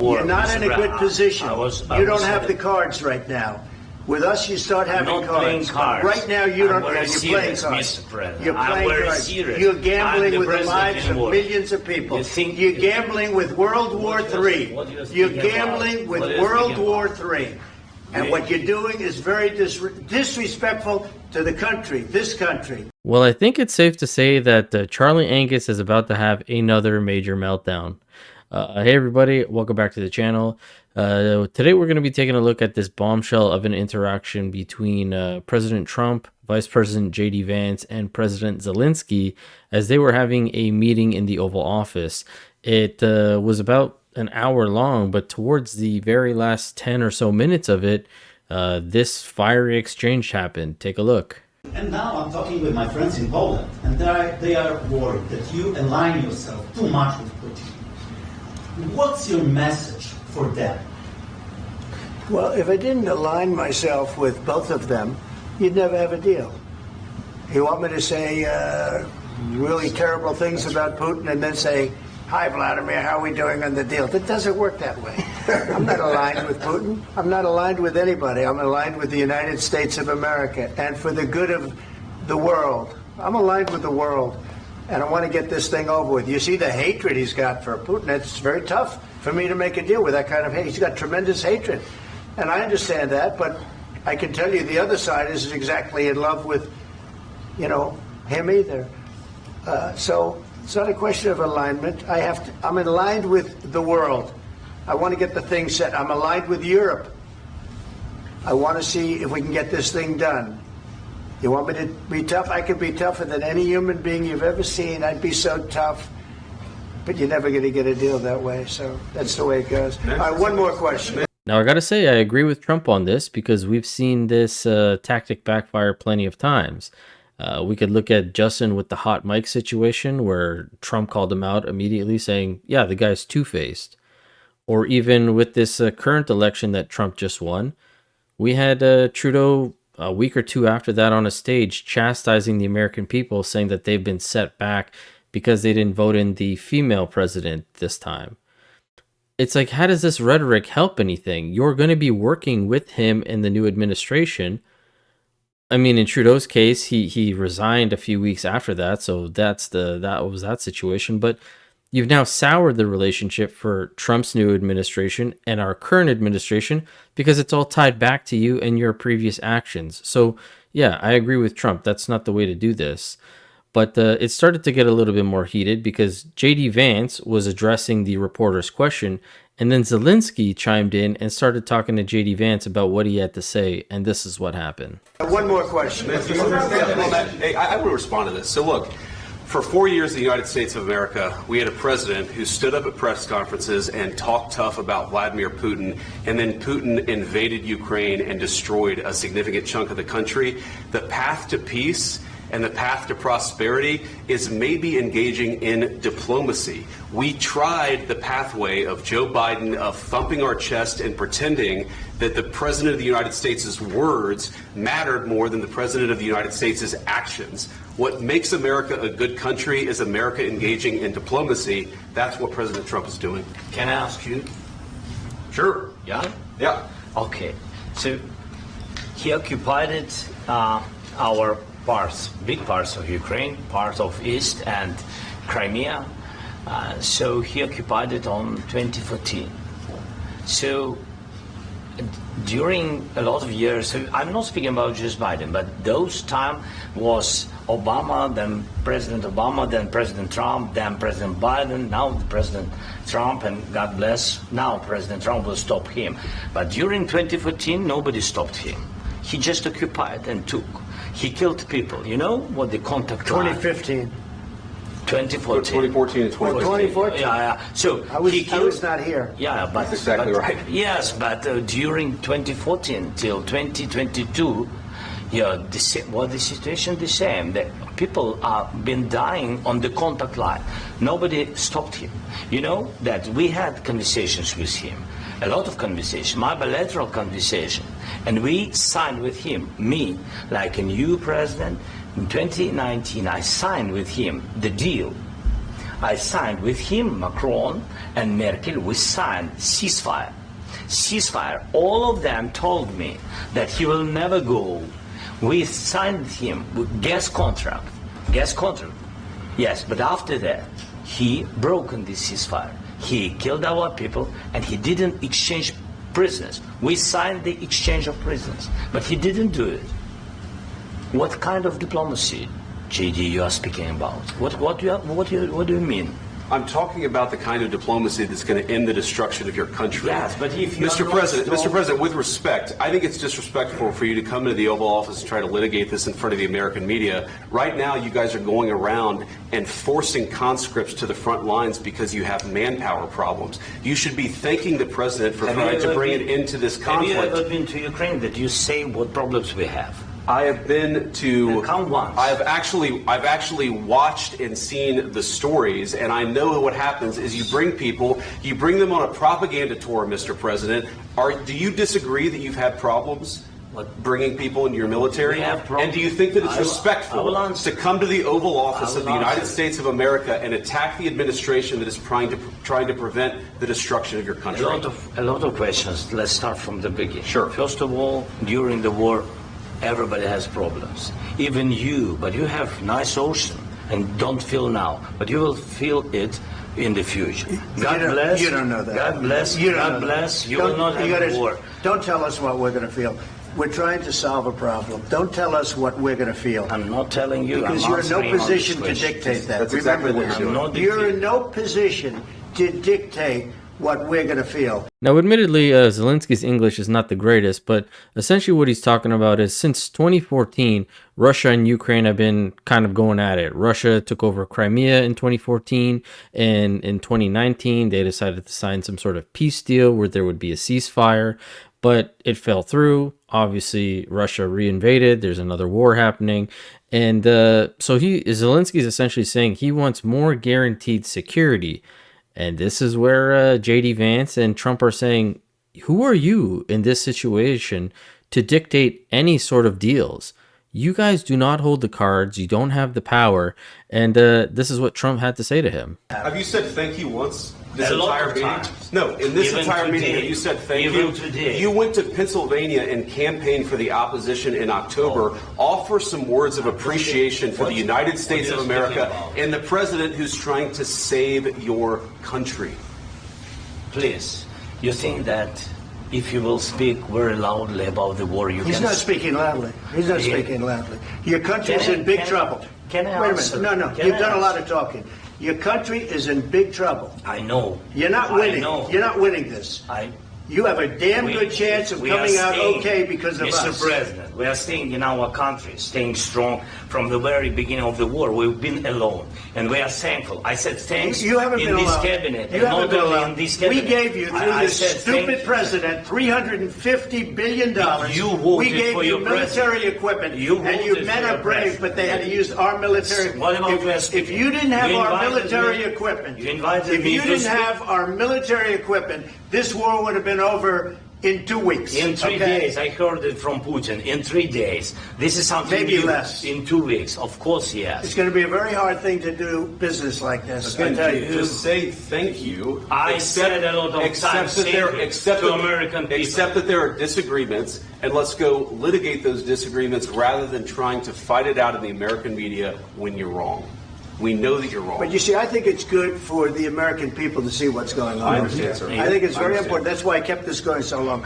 You're not in a good position. You don't have the the cards right now. With us, you start having I'm not playing cards. cards. Right now, you don't. I'm very You're playing serious, cards. Mr. President. You're I'm playing very cards. serious. You're I'm gambling the with the president lives of anymore. millions of people. You think- You're gambling with World War III. what you're You're speaking gambling about? with What you're World speaking War about? III. And what you're doing is very disrespectful to the country, this country. Well, I think it's safe to say that Charlie Angus is about to have another major meltdown. Hey everybody, welcome back to the channel. Today we're going to be taking a look at this bombshell of an interaction between President Trump, Vice President J.D. Vance, and President Zelenskyy as they were having a meeting in the Oval Office. It was about an hour long, but towards the very last 10 or so minutes of it, this fiery exchange happened. Take a look. And now I'm talking with my friends in Poland, and they are worried that you align yourself too much with Putin. What's your message for them? Well, if I didn't align myself with both of them, you'd never have a deal. You want me to say really terrible things about Putin and then say, "Hi, Vladimir, how are we doing on the deal?" That doesn't work that way. I'm not aligned with Putin. I'm not aligned with anybody. I'm aligned with the United States of America and for the good of the world. I'm aligned with the world, and I want to get this thing over with. You see the hatred he's got for Putin. It's very tough for me to make a deal with that kind of hate. He's got tremendous hatred, and I understand that, but I can tell you the other side isn't exactly in love with, him either. So it's not a question of alignment. I'm aligned with the world. I want to get the thing set. I'm aligned with Europe. I want to see if we can get this thing done. You want me to be tough? I could be tougher than any human being you've ever seen. I'd be so tough. But you're never going to get a deal that way. So that's the way it goes. All right, one more question. Now, I got to say, I agree with Trump on this because we've seen this tactic backfire plenty of times. We could look at Justin with the hot mic situation where Trump called him out immediately saying, yeah, the guy's two-faced. Or even with this current election that Trump just won, we had Trudeau a week or two after that on a stage chastising the American people, saying that they've been set back because they didn't vote in the female president this time. It's like, how does this rhetoric help anything? You're going to be working with him in the new administration. I mean, in Trudeau's case, he resigned a few weeks after that, so that was that situation. But you've now soured the relationship for Trump's new administration and our current administration because it's all tied back to you and your previous actions. So yeah, I agree with Trump. That's not the way to do this. But it started to get a little bit more heated because J.D. Vance was addressing the reporter's question, and then Zelenskyy chimed in and started talking to J.D. Vance about what he had to say, and this is what happened. One more question. Hey, I want to respond to this. So look, for 4 years in the United States of America, we had a president who stood up at press conferences and talked tough about Vladimir Putin, and then Putin invaded Ukraine and destroyed a significant chunk of the country. The path to peace and the path to prosperity is maybe engaging in diplomacy. We tried the pathway of Joe Biden, of thumping our chest and pretending that the President of the United States' words mattered more than the President of the United States' actions. What makes America a good country is America engaging in diplomacy. That's what President Trump is doing. Can I ask you? Sure. Yeah? Yeah. Okay. So he occupied our parts, big parts of Ukraine, part of East and Crimea. So he occupied it on 2014. So during a lot of years, so I'm not speaking about just Biden, but those time was Obama, then President Obama, then President Trump, then President Biden, now President Trump, and God bless, now President Trump will stop him. But during 2014, nobody stopped him. He just occupied and took. He killed people. You know what the contact 2015. 2014 2014. and 2015. 2014. Yeah. So I was not here. Yeah, but That's exactly right. Yes, but during 2014 till 2022, the situation the same. The people have been dying on the contact line. Nobody stopped him. You know that we had conversations with him, a lot of conversation, my bilateral conversation, and we signed with him, me, like a new president. In 2019, I signed with him the deal. I signed with him, Macron and Merkel, we signed ceasefire. Ceasefire. All of them told me that he will never go. We signed him with gas contract. Gas contract. Yes, but after that, he broken this ceasefire. He killed our people and he didn't exchange prisoners. We signed the exchange of prisoners, but he didn't do it. What kind of diplomacy, JD, you are speaking about? What do you mean? I'm talking about the kind of diplomacy that's going to end the destruction of your country. Yes, but if you Mr. President, with respect, I think it's disrespectful for you to come into the Oval Office and try to litigate this in front of the American media. Right now, you guys are going around and forcing conscripts to the front lines because you have manpower problems. You should be thanking the President for trying to bring an end to this conflict. Have you ever been to Ukraine that you say what problems we have? I have been to. Count once. I've actually watched and seen the stories, and I know what happens is you bring them on a propaganda tour, Mr. President. Do you disagree that you've had problems bringing people into your military? We have problems. And do you think that it's respectful to come to the Oval Office of the United States of America and attack the administration that is trying to prevent the destruction of your country? A lot of questions. Let's start from the beginning. Sure. First of all, during the war, everybody has problems. Even you, but you have nice ocean and don't feel now, but you will feel it in the future. God bless. You don't know that. God bless. You don't God know bless. that. You will not have war. Don't tell us what we're going to feel. We're trying to solve a problem. Don't tell us what we're going to feel. I'm not telling you. Because I'm you're in no answering on position this to question. dictate that. That's Remember exactly what this. you're doing. You're in no position to dictate what we're going to feel. Now, admittedly, Zelensky's English is not the greatest, but essentially what he's talking about is since 2014, Russia and Ukraine have been kind of going at it. Russia took over Crimea in 2014, and in 2019, they decided to sign some sort of peace deal where there would be a ceasefire, but it fell through. Obviously, Russia reinvaded. There's another war happening. And so Zelensky's essentially saying he wants more guaranteed security. And this is where J.D. Vance and Trump are saying, who are you in this situation to dictate any sort of deals? You guys do not hold the cards. You don't have the power. And this is what Trump had to say to him. Have you said thank you once? This A lot entire of meeting? times. No, in this Even entire meeting, today. have you said thank Even you? today. You went to Pennsylvania and campaigned for the opposition in October. Offer some words of appreciation for the United States of America and the president who's trying to save your country. Please, you think that if you will speak very loudly about the war, you He's can... not speaking loudly. He's not speaking loudly. Your country's Can I- in big can I- trouble. can I Wait a answer? minute. No. Can You've I done a lot answer? of talking. Your country is in big trouble. I know. You're not I winning. know. You're not winning this. You have a damn good chance of we are coming out staying, okay because of Mr. us. President, we are staying in our country, staying strong from the very beginning of the war. We've been alone, and we are thankful. I said thanks You haven't in been this alone. cabinet, You and haven't not been only alone. in this cabinet. We gave you, through I this said stupid thank- president, $350 billion. You voted we gave for you your military president. equipment, You and your voted men for are your brave, president. but they had to use our military. What about If you didn't have You our invited military me- equipment, you invited if me you to didn't speak- have our military equipment, this war would have been over in 2 weeks. In 3 okay? days, I heard it from Putin. In 3 days, this is something Maybe new. less. In 2 weeks, of course, yes. It's going to be a very hard thing to do business like this. I tell you. Just say thank you. I said a lot of times thank you to American people. Accept that there are disagreements, and let's go litigate those disagreements rather than trying to fight it out in the American media when you're wrong. We know that you're wrong. But you see, I think it's good for the American people to see what's going on. I understand, sir. I think it's I very understand. important. That's why I kept this going so long.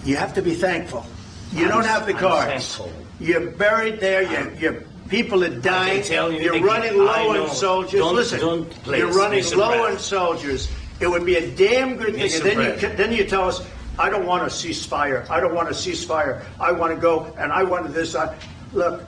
You have to be thankful. You don't have the I'm cards. thankful. You're buried there. Your people are dying. tell you You're again, running I low know. on soldiers. Don't- Listen, don't please, you're running Mr. low President. on soldiers. It would be a damn good thing. Mr. And President. then you tell us, I don't want a ceasefire. I don't want a ceasefire. I want to go and I want this. Look.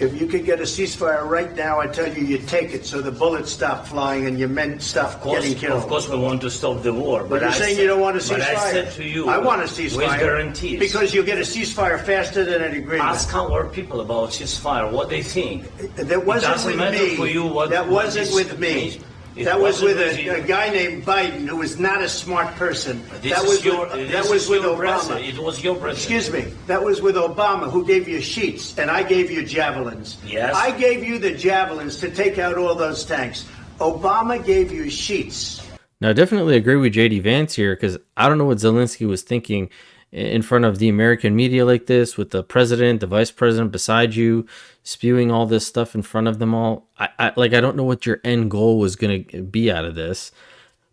If you could get a ceasefire right now, I tell you, you take it so the bullets stop flying and your men stop getting killed. Of course, we want to stop the war. But you're saying you don't want a ceasefire. But I said to you, I want a ceasefire. with guarantees. Because you'll get a ceasefire faster than an agreement. Ask our people about ceasefire, what they think. That wasn't it doesn't with matter me. for you what That what wasn't this with me. means. That was with a guy named Biden, who was not a smart person. That was with Obama. It was your president. Excuse me. That was with Obama, who gave you sheets, and I gave you javelins. Yes. I gave you the javelins to take out all those tanks. Obama gave you sheets. Now, I definitely agree with JD Vance here, because I don't know what Zelenskyy was thinking in front of the American media like this, with the president, the vice president beside you, spewing all this stuff in front of them all. I don't know what your end goal was going to be out of this.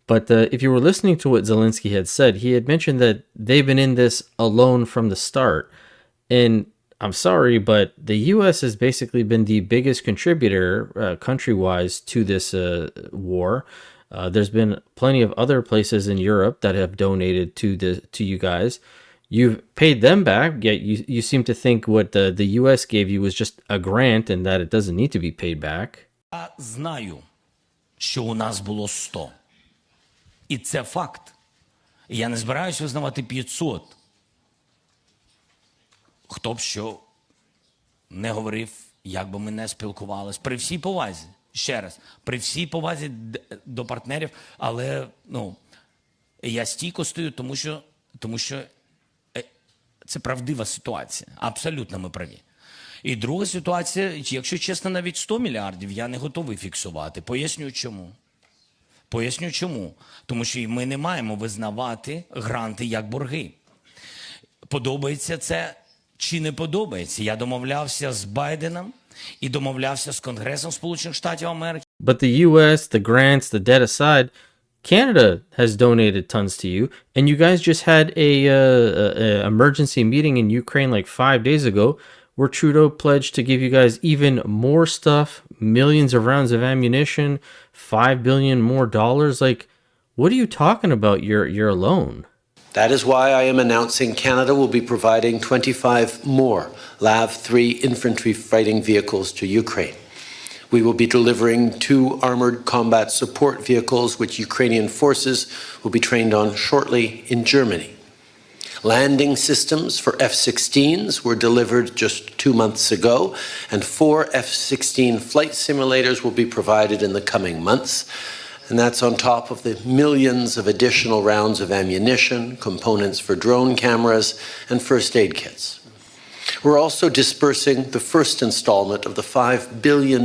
But if you were listening to what Zelenskyy had said, he had mentioned that they've been in this alone from the start. And I'm sorry, but the U.S. has basically been the biggest contributor country-wise to this war. There's been plenty of other places in Europe that have donated to you guys. You've paid them back, yet you seem to think what the U.S. gave you was just a grant and that it doesn't need to be paid back. Я знаю, що у нас було 100. І це факт. Я не збираюсь визнавати 500. Хто б що не говорив, як би ми не спілкувалися. При всій повазі, ще раз, при всій повазі до партнерів, але я стійко стою, тому що це правдива ситуація. Абсолютно ми праві. І друга ситуація, якщо чесно, навіть 100 мільярдів я не готовий фіксувати. Поясню чому. Тому що ми не маємо визнавати гранти як борги. Подобається це чи не подобається? Я домовлявся з Байденом і домовлявся з Конгресом Сполучених Штатів Америки. But the U.S., the grants, the debt aside, Canada has donated tons to you, and you guys just had a emergency meeting in Ukraine like 5 days ago, where Trudeau pledged to give you guys even more stuff, millions of rounds of ammunition, $5 billion more dollars. Like, what are you talking about? You're alone. That is why I am announcing Canada will be providing 25 more LAV-3 infantry fighting vehicles to Ukraine. We will be delivering 2 armored combat support vehicles, which Ukrainian forces will be trained on shortly in Germany. Landing systems for F-16s were delivered just 2 months ago, and 4 F-16 flight simulators will be provided in the coming months. And that's on top of the millions of additional rounds of ammunition, components for drone cameras, and first aid kits. We're also dispersing the first installment of the $5 billion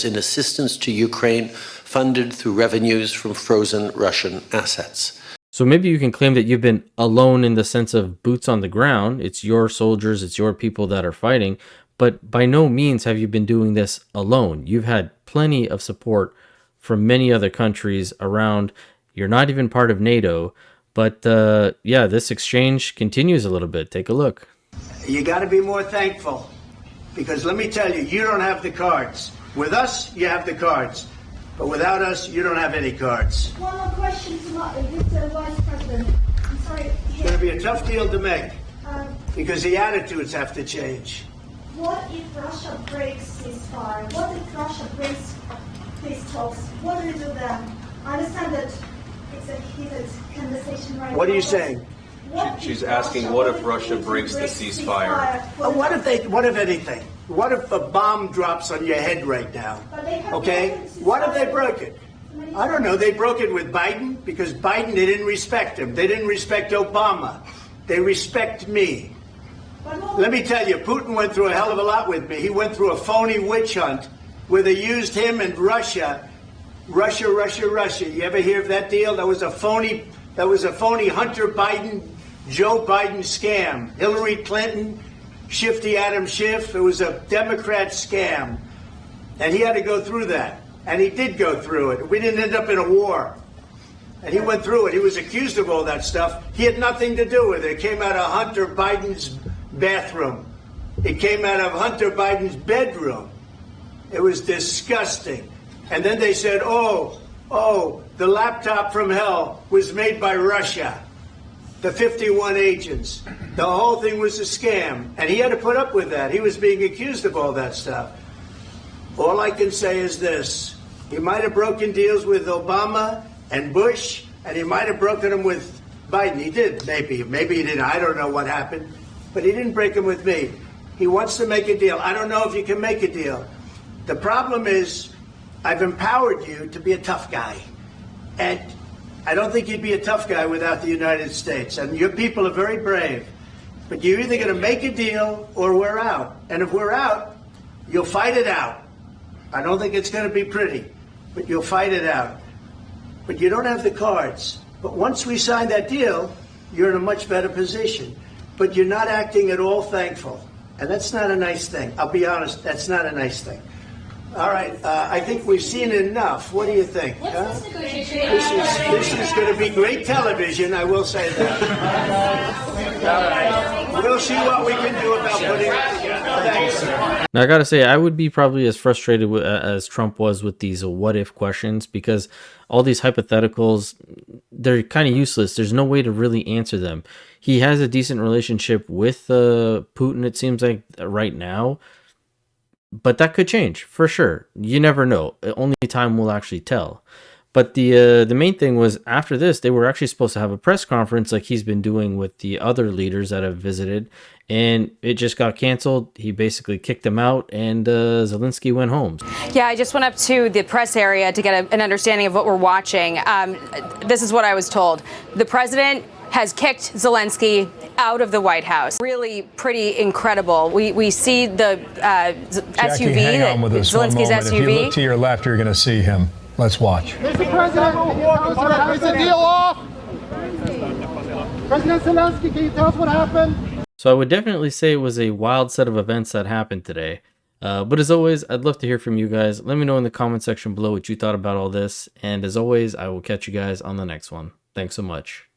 in assistance to Ukraine, funded through revenues from frozen Russian assets. So maybe you can claim that you've been alone in the sense of boots on the ground. It's your soldiers, it's your people that are fighting, but by no means have you been doing this alone. You've had plenty of support from many other countries around. You're not even part of NATO, but this exchange continues a little bit. Take a look. You got to be more thankful, because let me tell you, you don't have the cards. With us, you have the cards, but without us, you don't have any cards. One more question to Mr. Vice President. I'm sorry. It's going to be a tough deal to make, because the attitudes have to change. What if Russia breaks ceasefire? What if Russia breaks peace talks? What do we do then? I understand that it's a heated conversation right now. What are you saying? She's asking, what if Russia breaks the ceasefire? What if anything? What if a bomb drops on your head right now? Okay? What if they broke it? I don't know. They broke it with Biden, because Biden, they didn't respect him. They didn't respect Obama. They respect me. Let me tell you, Putin went through a hell of a lot with me. He went through a phony witch hunt where they used him and Russia. Russia. You ever hear of that deal? That was a phony Hunter Biden, Joe Biden scam. Hillary Clinton, Shifty Adam Schiff. It was a Democrat scam. And he had to go through that. And he did go through it. We didn't end up in a war. And he went through it. He was accused of all that stuff. He had nothing to do with it. It came out of Hunter Biden's bathroom. It came out of Hunter Biden's bedroom. It was disgusting. And then they said, oh, the laptop from hell was made by Russia. The 51 agents. The whole thing was a scam. And he had to put up with that. He was being accused of all that stuff. All I can say is this. He might have broken deals with Obama and Bush, and he might have broken them with Biden. He did, maybe. Maybe he didn't. I don't know what happened. But he didn't break them with me. He wants to make a deal. I don't know if you can make a deal. The problem is, I've empowered you to be a tough guy. And I don't think you'd be a tough guy without the United States. And your people are very brave. But you're either going to make a deal or we're out. And if we're out, you'll fight it out. I don't think it's going to be pretty, but you'll fight it out. But you don't have the cards. But once we sign that deal, you're in a much better position. But you're not acting at all thankful. And that's not a nice thing. I'll be honest, that's not a nice thing. All right, I think we've seen enough. What do you think? Huh? This is going to be great television, I will say that. All right. We'll see what we can do about putting it together. Thanks. Now, I gotta say, I would be probably as frustrated as Trump was with these what if questions, because all these hypotheticals, they're kind of useless. There's no way to really answer them. He has a decent relationship with Putin, it seems like, right now. But that could change, for sure. You never know. Only time will actually tell. But the main thing was, after this, they were actually supposed to have a press conference like he's been doing with the other leaders that have visited, and it just got canceled. He basically kicked them out, and Zelenskyy went home. Yeah, I just went up to the press area to get an understanding of what we're watching. This is what I was told. The president has kicked Zelenskyy out of the White House. Really pretty incredible. We see the Jackie, SUV, hang on with us one Zelensky's moment. SUV. If you look to your left, you're going to see him. Let's watch. Mr. President, is the deal off? President Zelenskyy, can you tell us what happened? So I would definitely say it was a wild set of events that happened today. But as always, I'd love to hear from you guys. Let me know in the comment section below what you thought about all this. And as always, I will catch you guys on the next one. Thanks so much.